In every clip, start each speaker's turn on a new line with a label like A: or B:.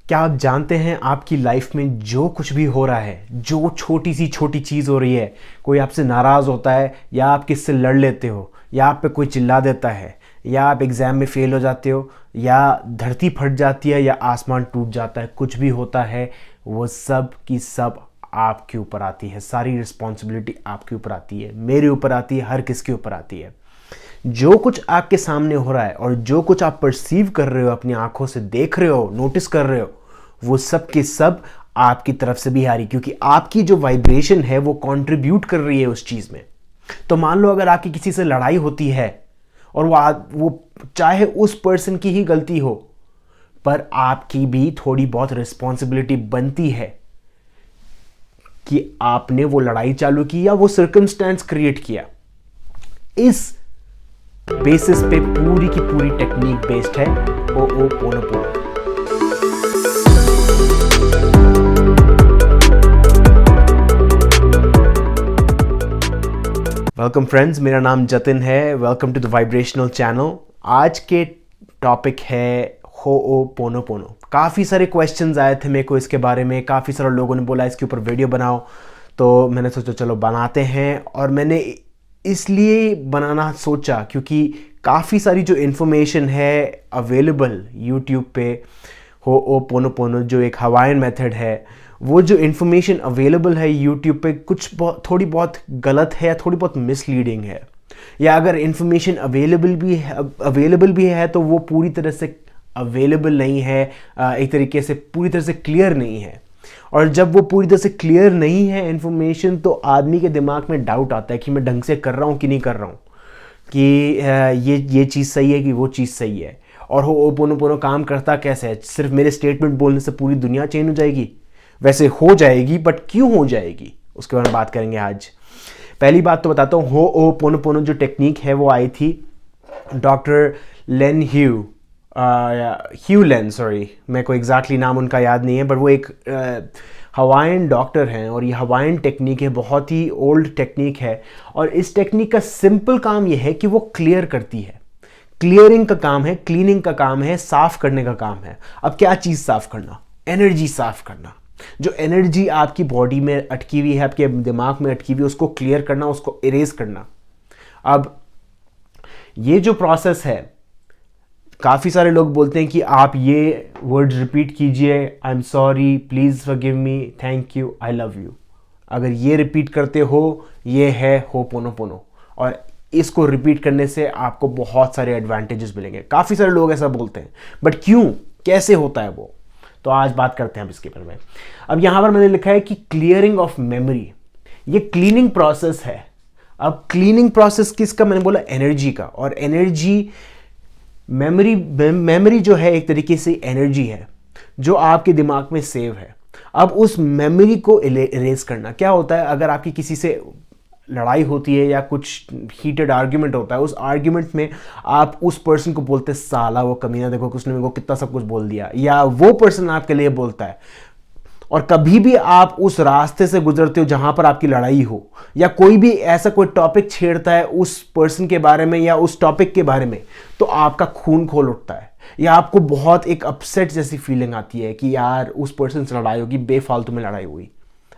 A: क्या आप जानते हैं आपकी लाइफ में जो कुछ भी हो रहा है, जो छोटी सी छोटी चीज़ हो रही है, कोई आपसे नाराज़ होता है या आप किससे लड़ लेते हो या आप पे कोई चिल्ला देता है या आप एग्ज़ाम में फ़ेल हो जाते हो या धरती फट जाती है या आसमान टूट जाता है, कुछ भी होता है वो सब की सब आपके ऊपर आती है। सारी रिस्पॉन्सिबिलिटी आपके ऊपर आती है, मेरे ऊपर आती है, हर किसके ऊपर आती है। जो कुछ आपके सामने हो रहा है और जो कुछ आप परसीव कर रहे हो, अपनी आंखों से देख रहे हो, नोटिस कर रहे हो, वो सब के सब आपकी तरफ से भी आ रही, क्योंकि आपकी जो वाइब्रेशन है वो कंट्रीब्यूट कर रही है उस चीज में। तो मान लो अगर आपकी किसी से लड़ाई होती है और वो चाहे उस पर्सन की ही गलती हो, पर आपकी भी थोड़ी बहुत रिस्पॉन्सिबिलिटी बनती है कि आपने वो लड़ाई चालू की या वो सर्कमस्टेंस क्रिएट किया। इस बेसिस पे पूरी की पूरी टेक्निक बेस्ड है हो'ओपोनोपोनो। वेलकम फ्रेंड्स, मेरा नाम जतिन है। Welcome to the vibrational channel. आज के टॉपिक है हो'ओपोनोपोनो। काफ़ी सारे क्वेश्चंस आए थे मेरे को इसके बारे में, काफ़ी सारे लोगों ने बोला इसके ऊपर वीडियो बनाओ, तो मैंने सोचा चलो बनाते हैं। और मैंने इसलिए बनाना सोचा क्योंकि काफ़ी सारी जो इन्फॉर्मेशन है अवेलेबल यूट्यूब पे हो'ओपोनोपोनो, जो एक हवाईन मेथड है, वो जो इन्फॉर्मेशन अवेलेबल है यूट्यूब पे कुछ थोड़ी बहुत गलत है या थोड़ी बहुत मिसलीडिंग है, या अगर इन्फॉर्मेशन अवेलेबल भी है तो वो पूरी तरह से अवेलेबल नहीं है, एक तरीके से पूरी तरह से क्लियर नहीं है। और जब वो पूरी तरह से क्लियर नहीं है इन्फॉर्मेशन, तो आदमी के दिमाग में डाउट आता है कि मैं ढंग से कर रहा हूँ कि नहीं कर रहा हूँ, कि ये चीज़ सही है कि वो चीज़ सही है। और हो'ओपोनोपोनो काम करता कैसे है? सिर्फ मेरे स्टेटमेंट बोलने से पूरी दुनिया चेंज हो जाएगी? वैसे हो जाएगी, बट क्यों हो जाएगी उसके बारे में बात करेंगे आज। पहली बात तो बताता हूँ, हो'ओपोनोपोनो जो टेक्निक है वो आई थी डॉक्टर लेन ह्यू लेन, सॉरी मेरे को एग्जैक्टली नाम उनका याद नहीं है, बट वो एक हवाईन डॉक्टर हैं और ये हवाईन टेक्निक है, बहुत ही ओल्ड टेक्निक है। और इस टेक्निक का सिंपल काम ये है कि वो क्लियर करती है। क्लियरिंग का काम है, क्लीनिंग का काम है, साफ करने का काम है। अब क्या चीज़ साफ करना? एनर्जी साफ करना। जो एनर्जी आपकी बॉडी में अटकी हुई है, आपके दिमाग में अटकी हुई है, उसको क्लियर करना, उसको इरेज करना। अब ये जो प्रोसेस है, काफ़ी सारे लोग बोलते हैं कि आप ये वर्ड रिपीट कीजिए, I am sorry, please forgive me, thank you, I love you. अगर ये रिपीट करते हो, ये है हो'ओपोनोपोनो। और इसको रिपीट करने से आपको बहुत सारे एडवांटेजेस मिलेंगे। काफ़ी सारे लोग ऐसा बोलते हैं, बट क्यों, कैसे होता है वो? तो आज बात करते हैं अब इसके बारे में। अब यहाँ पर मैंने लिखा है कि क्लियरिंग ऑफ मेमोरी, ये क्लीनिंग प्रोसेस है। अब क्लीनिंग प्रोसेस किसका? मैंने बोला एनर्जी का। और एनर्जी, मेमोरी जो है एक तरीके से एनर्जी है जो आपके दिमाग में सेव है। अब उस मेमोरी को इरेज करना क्या होता है? अगर आपकी किसी से लड़ाई होती है या कुछ हीटेड आर्ग्यूमेंट होता है, उस आर्ग्यूमेंट में आप उस पर्सन को बोलते साला, वो कमीना, देखो उसने मेरे को कितना सब कुछ बोल दिया, या वो पर्सन आपके लिए बोलता है। और कभी भी आप उस रास्ते से गुजरते हो जहां पर आपकी लड़ाई हो, या कोई भी ऐसा कोई टॉपिक छेड़ता है उस पर्सन के बारे में या उस टॉपिक के बारे में, तो आपका खून खोल उठता है, या आपको बहुत एक अपसेट जैसी फीलिंग आती है कि यार उस पर्सन से लड़ाई होगी, बेफालतू में लड़ाई हुई।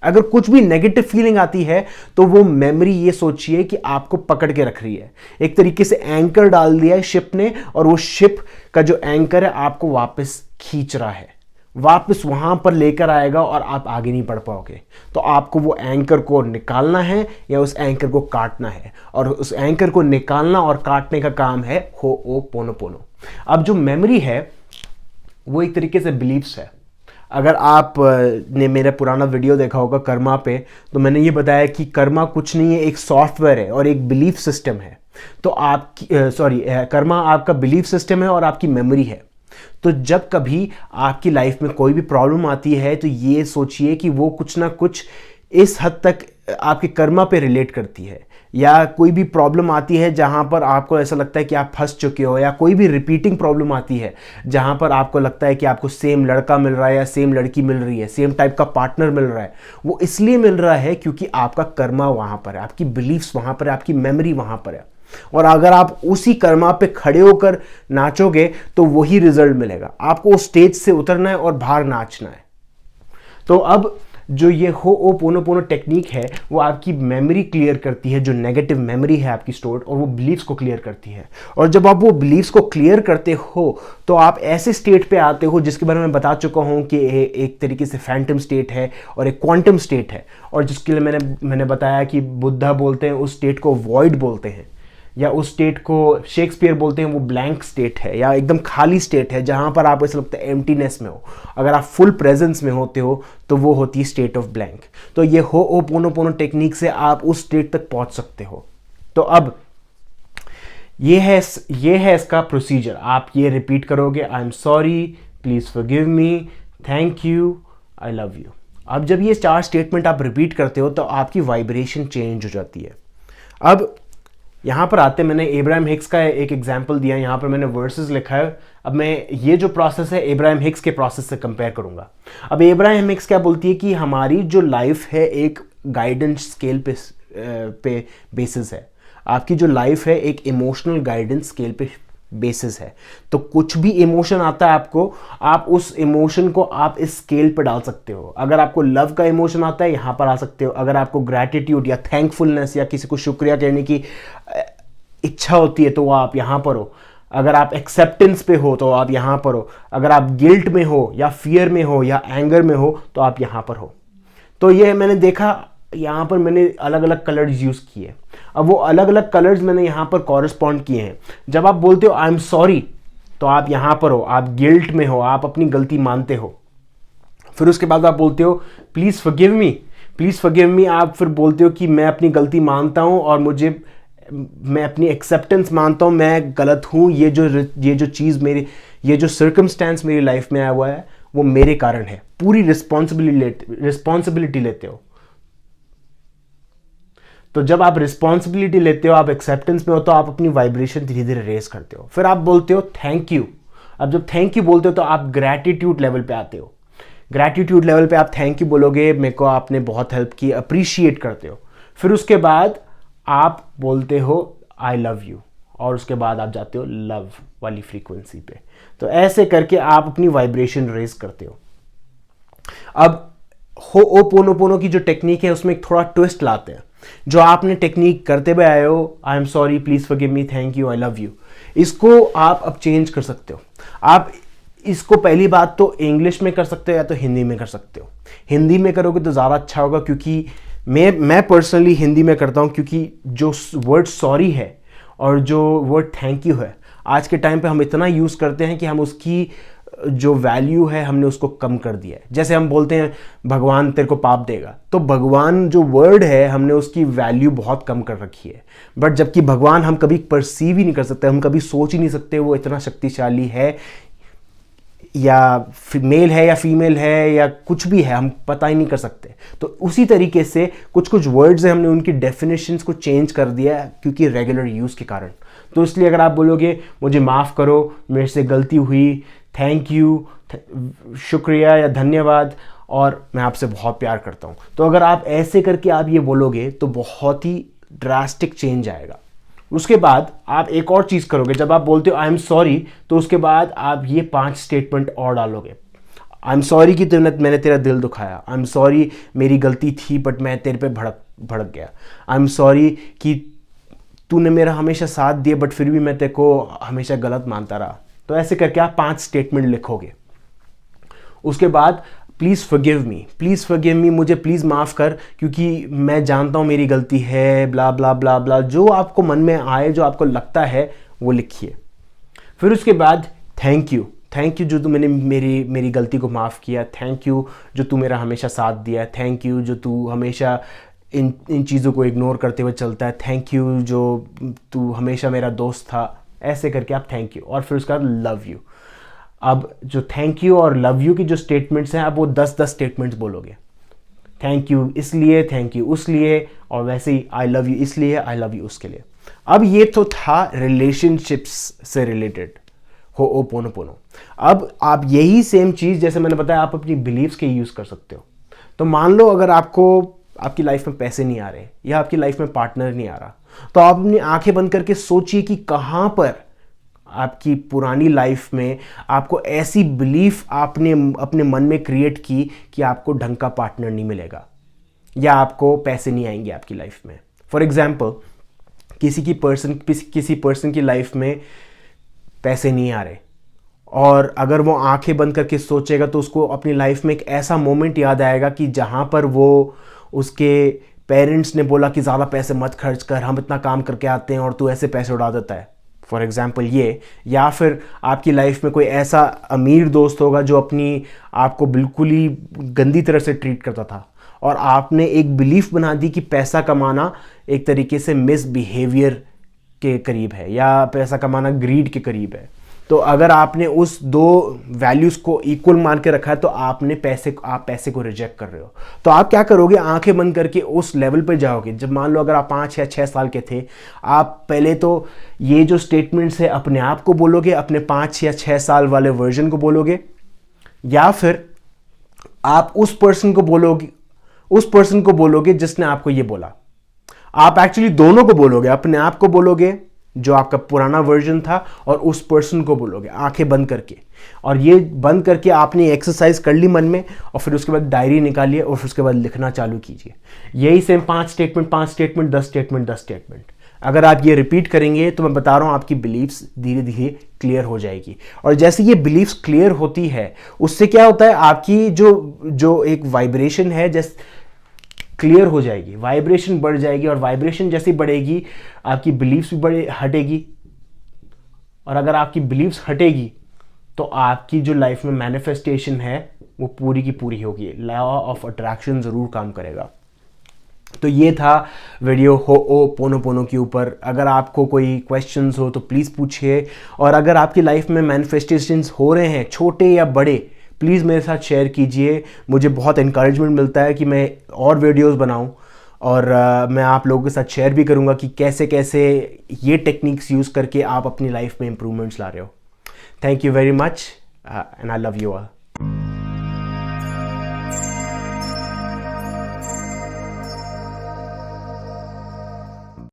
A: अगर कुछ भी नेगेटिव फीलिंग आती है तो वो मेमोरी, ये सोचिए कि आपको पकड़ के रख रही है, एक तरीके से एंकर डाल दिया है शिप ने, और वो शिप का जो एंकर है आपको वापस खींच रहा है, वापस वहां पर लेकर आएगा और आप आगे नहीं बढ़ पाओगे। तो आपको वो एंकर को निकालना है या उस एंकर को काटना है, और उस एंकर को निकालना और काटने का काम है हो'ओपोनोपोनो। अब जो मेमोरी है वो एक तरीके से बिलीफ्स है। अगर आप ने मेरा पुराना वीडियो देखा होगा कर्मा पे, तो मैंने ये बताया कि कर्मा कुछ नहीं है, एक सॉफ्टवेयर है और एक बिलीफ सिस्टम है। तो आपकी कर्मा आपका बिलीफ सिस्टम है और आपकी मेमोरी है। तो जब कभी आपकी लाइफ में कोई भी प्रॉब्लम आती है, तो ये सोचिए कि वो कुछ ना कुछ इस हद तक आपके कर्मा पे रिलेट करती है। या कोई भी प्रॉब्लम आती है जहां पर आपको ऐसा लगता है कि आप फंस चुके हो, या कोई भी रिपीटिंग प्रॉब्लम आती है जहां पर आपको लगता है कि आपको सेम लड़का मिल रहा है या सेम लड़की मिल रही है, सेम टाइप का पार्टनर मिल रहा है, वो इसलिए मिल रहा है क्योंकि आपका कर्मा वहां पर है, आपकी बिलीफ्स वहां पर है, आपकी मेमोरी वहां पर है। और अगर आप उसी कर्मा पे खड़े होकर नाचोगे तो वही रिजल्ट मिलेगा। आपको उस स्टेज से उतरना है और बाहर नाचना है। तो अब जो ये होओपोनोपोनो टेक्निक है वो आपकी मेमोरी क्लियर करती है, जो नेगेटिव मेमोरी है आपकी स्टोर्ड, और वो बिलीव्स को क्लियर करती है। और जब आप वो बिलीव्स को क्लियर करते हो तो आप ऐसे स्टेट पे आते हो जिसके बारे में मैं बता चुका हूँ कि एक तरीके से फैंटम स्टेट है और एक क्वांटम स्टेट है, और जिसके लिए मैंने बताया कि बुद्धा बोलते हैं उस स्टेट को वॉइड बोलते हैं, या उस स्टेट को शेक्सपियर बोलते हैं वो ब्लैंक स्टेट है या एकदम खाली स्टेट है, जहाँ पर आप ऐसा लगता है एम्प्टीनेस में हो। अगर आप फुल प्रेजेंस में होते हो तो वो होती है स्टेट ऑफ ब्लैंक। तो ये होओपोनोपोनो टेक्निक से आप उस स्टेट तक पहुँच सकते हो। तो अब ये है इसका प्रोसीजर। आप ये रिपीट करोगे, I am sorry, please forgive me, thank you, I love you. अब जब ये 4 स्टेटमेंट आप रिपीट करते हो तो आपकी वाइब्रेशन चेंज हो जाती है। अब यहाँ पर आते, मैंने एब्राहम हिक्स का एक एग्जाम्पल दिया, यहाँ पर मैंने वर्सेस लिखा है। अब मैं ये जो प्रोसेस है एब्राहम हिक्स के प्रोसेस से कंपेयर करूँगा। अब एब्राहम हिक्स क्या बोलती है कि हमारी जो लाइफ है एक गाइडेंस स्केल पे बेसिस है। आपकी जो लाइफ है एक इमोशनल गाइडेंस स्केल पे बेसिस है। तो कुछ भी इमोशन आता है आपको, आप उस इमोशन को आप इस स्केल पे डाल सकते हो। अगर आपको लव का इमोशन आता है यहाँ पर आ सकते हो। अगर आपको ग्रैटिट्यूड या थैंकफुलनेस या किसी को शुक्रिया कहने की इच्छा होती है तो वो आप यहाँ पर हो। अगर आप एक्सेप्टेंस पे हो तो आप यहाँ पर हो। अगर आप गिल्ट में हो या फियर में हो या एंगर में हो तो आप यहाँ पर हो। तो ये मैंने देखा, यहाँ पर मैंने अलग अलग कलर्स यूज़ किए। अब वो अलग अलग कलर्स मैंने यहाँ पर कॉरेस्पॉन्ड किए हैं। जब आप बोलते हो आई एम सॉरी तो आप यहाँ पर हो, आप गिल्ट में हो, आप अपनी गलती मानते हो। फिर उसके बाद आप बोलते हो please forgive me, please forgive me. आप फिर बोलते हो कि मैं अपनी गलती मानता हूँ और मैं अपनी एक्सेप्टेंस मानता हूँ, मैं गलत हूँ। ये जो चीज़ मेरी, ये जो सर्कमस्टेंस मेरी लाइफ में आया हुआ है वो मेरे कारण है। पूरी रिस्पॉन्सिबिलिटी लेते हो। तो जब आप रिस्पॉन्सिबिलिटी लेते हो, आप एक्सेप्टेंस में हो, तो आप अपनी वाइब्रेशन धीरे धीरे रेस करते हो। फिर आप बोलते हो थैंक यू। अब जब थैंक यू बोलते हो तो आप ग्रैटिट्यूड लेवल पे आते हो। ग्रैटिट्यूड लेवल पे आप थैंक यू बोलोगे, मेरे को आपने बहुत हेल्प की, अप्रिशिएट करते हो। फिर उसके बाद आप बोलते हो आई लव यू, और उसके बाद आप जाते हो लव वाली फ्रीक्वेंसी पे। तो ऐसे करके आप अपनी वाइब्रेशन रेज करते हो। अब होओपोनोपोनो की जो टेक्निक है उसमें एक थोड़ा ट्विस्ट लाते हैं। जो आपने टेक्निक करते हुए आए हो, I am sorry, please forgive me, thank you, I love you, इसको आप अब चेंज कर सकते हो। आप इसको पहली बात तो इंग्लिश में कर सकते हो या तो हिंदी में कर सकते हो। हिंदी में करोगे तो ज़्यादा अच्छा होगा, क्योंकि मैं पर्सनली हिंदी में करता हूँ, क्योंकि जो वर्ड सॉरी है और जो वर्ड थैंक यू है आज के टाइम पे हम इतना यूज़ करते हैं कि हम उसकी जो वैल्यू है हमने उसको कम कर दिया है। जैसे हम बोलते हैं भगवान तेरे को पाप देगा, तो भगवान जो वर्ड है हमने उसकी वैल्यू बहुत कम कर रखी है। बट जबकि भगवान हम कभी परसीव ही नहीं कर सकते, हम कभी सोच ही नहीं सकते वो इतना शक्तिशाली है या मेल है या फीमेल है या कुछ भी है, हम पता ही नहीं कर सकते। तो उसी तरीके से कुछ कुछ वर्ड्स हैं, हमने उनकी डेफिनेशंस को चेंज कर दिया है क्योंकि रेगुलर यूज़ के कारण। तो इसलिए अगर आप बोलोगे मुझे माफ़ करो, मेरे से गलती हुई, थैंक यू, शुक्रिया या धन्यवाद, और मैं आपसे बहुत प्यार करता हूँ, तो अगर आप ऐसे करके आप ये बोलोगे तो बहुत ही ड्रास्टिक चेंज आएगा। उसके बाद आप एक और चीज़ करोगे, जब आप बोलते हो आई एम सॉरी, तो उसके बाद आप ये 5 स्टेटमेंट और डालोगे। आई एम सॉरी कि मैंने तेरा दिल दुखाया। आई एम सॉरी मेरी गलती थी बट मैं तेरे पे भड़क गया। आई एम सॉरी कि तूने मेरा हमेशा साथ दिया बट फिर भी मैं तेरे को हमेशा गलत मानता रहा। तो ऐसे करके आप 5 स्टेटमेंट लिखोगे। उसके बाद प्लीज़ फॉरगिव मी, मुझे प्लीज़ माफ़ कर क्योंकि मैं जानता हूँ मेरी गलती है, ब्ला ब्ला ब्ला ब्ला, जो आपको मन में आए, जो आपको लगता है वो लिखिए। फिर उसके बाद थैंक यू जो तू मैंने मेरी गलती को माफ़ किया, थैंक यू जो तू मेरा हमेशा साथ दिया, थैंक यू जो तू हमेशा इन चीज़ों को इग्नोर करते हुए चलता है, थैंक यू जो तू हमेशा मेरा दोस्त था। ऐसे करके आप थैंक यू, और फिर उसके बाद लव यू। अब जो थैंक यू और लव यू की जो स्टेटमेंट्स हैं, आप वो 10-10 स्टेटमेंट्स बोलोगे। थैंक यू इसलिए, थैंक यू उसलिए, और वैसे ही आई लव यू इसलिए, आई लव यू उसके लिए। अब ये तो था रिलेशनशिप्स से रिलेटेड होओपोनोपोनो। अब आप यही सेम चीज़, जैसे मैंने बताया, आप अपनी बिलीव्स के यूज़ कर सकते हो। तो मान लो अगर आपकी लाइफ में पैसे नहीं आ रहे या आपकी लाइफ में पार्टनर नहीं आ रहा, तो आप अपनी आंखें बंद करके सोचिए कि कहाँ पर आपकी पुरानी लाइफ में आपको ऐसी बिलीफ आपने अपने मन में क्रिएट की कि आपको ढंग का पार्टनर नहीं मिलेगा या आपको पैसे नहीं आएंगे आपकी लाइफ में। फॉर एग्जाम्पल, किसी पर्सन की लाइफ में पैसे नहीं आ रहे, और अगर वो आंखें बंद करके सोचेगा तो उसको अपनी लाइफ में एक ऐसा मोमेंट याद आएगा कि जहाँ पर वो उसके पेरेंट्स ने बोला कि ज़्यादा पैसे मत खर्च कर, हम इतना काम करके आते हैं और तू ऐसे पैसे उड़ा देता है। फॉर एग्जाम्पल ये, या फिर आपकी लाइफ में कोई ऐसा अमीर दोस्त होगा जो अपनी आपको बिल्कुल ही गंदी तरह से ट्रीट करता था और आपने एक बिलीफ बना दी कि पैसा कमाना एक तरीके से मिसबिहेवियर के करीब है या पैसा कमाना ग्रीड के करीब है। तो अगर आपने उस दो वैल्यूज़ को इक्वल मान के रखा है तो आप पैसे को रिजेक्ट कर रहे हो। तो आप क्या करोगे, आंखें बंद करके उस लेवल पे जाओगे। जब मान लो अगर आप 5 या 6 साल के थे, आप पहले तो ये जो स्टेटमेंट्स है अपने आप को बोलोगे, अपने 5 या 6 साल वाले वर्जन को बोलोगे, या फिर आप उस पर्सन को बोलोगे जिसने आपको ये बोला। आप एक्चुअली दोनों को बोलोगे, अपने आप को बोलोगे जो आपका पुराना वर्जन था और उस पर्सन को बोलोगे आंखें बंद करके। और ये बंद करके आपने एक्सरसाइज कर ली मन में, और फिर उसके बाद डायरी निकालिए और फिर उसके बाद लिखना चालू कीजिए। यही सेम 5 स्टेटमेंट 10 स्टेटमेंट। अगर आप ये रिपीट करेंगे तो मैं बता रहा हूँ आपकी बिलीफ्स धीरे धीरे क्लियर हो जाएगी। और जैसे ये बिलीफ्स क्लियर होती है उससे क्या होता है, आपकी जो एक वाइब्रेशन है जैसे क्लियर हो जाएगी, वाइब्रेशन बढ़ जाएगी, और वाइब्रेशन जैसी बढ़ेगी आपकी बिलीफ्स भी हटेगी। और अगर आपकी बिलीफ्स हटेगी तो आपकी जो लाइफ में मैनिफेस्टेशन है वो पूरी की पूरी होगी। लॉ ऑफ अट्रैक्शन ज़रूर काम करेगा। तो ये था वीडियो होओपोनोपोनो के ऊपर। अगर आपको कोई क्वेश्चंस हो तो प्लीज़ पूछिए, और अगर आपकी लाइफ में मैनिफेस्टेशंस हो रहे हैं छोटे या बड़े, प्लीज़ मेरे साथ शेयर कीजिए। मुझे बहुत इनकरेजमेंट मिलता है कि मैं और वीडियोस बनाऊं, और मैं आप लोगों के साथ शेयर भी करूंगा कि कैसे कैसे ये टेक्निक्स यूज़ करके आप अपनी लाइफ में इंप्रूवमेंट्स ला रहे हो। Thank you very much and I love you all.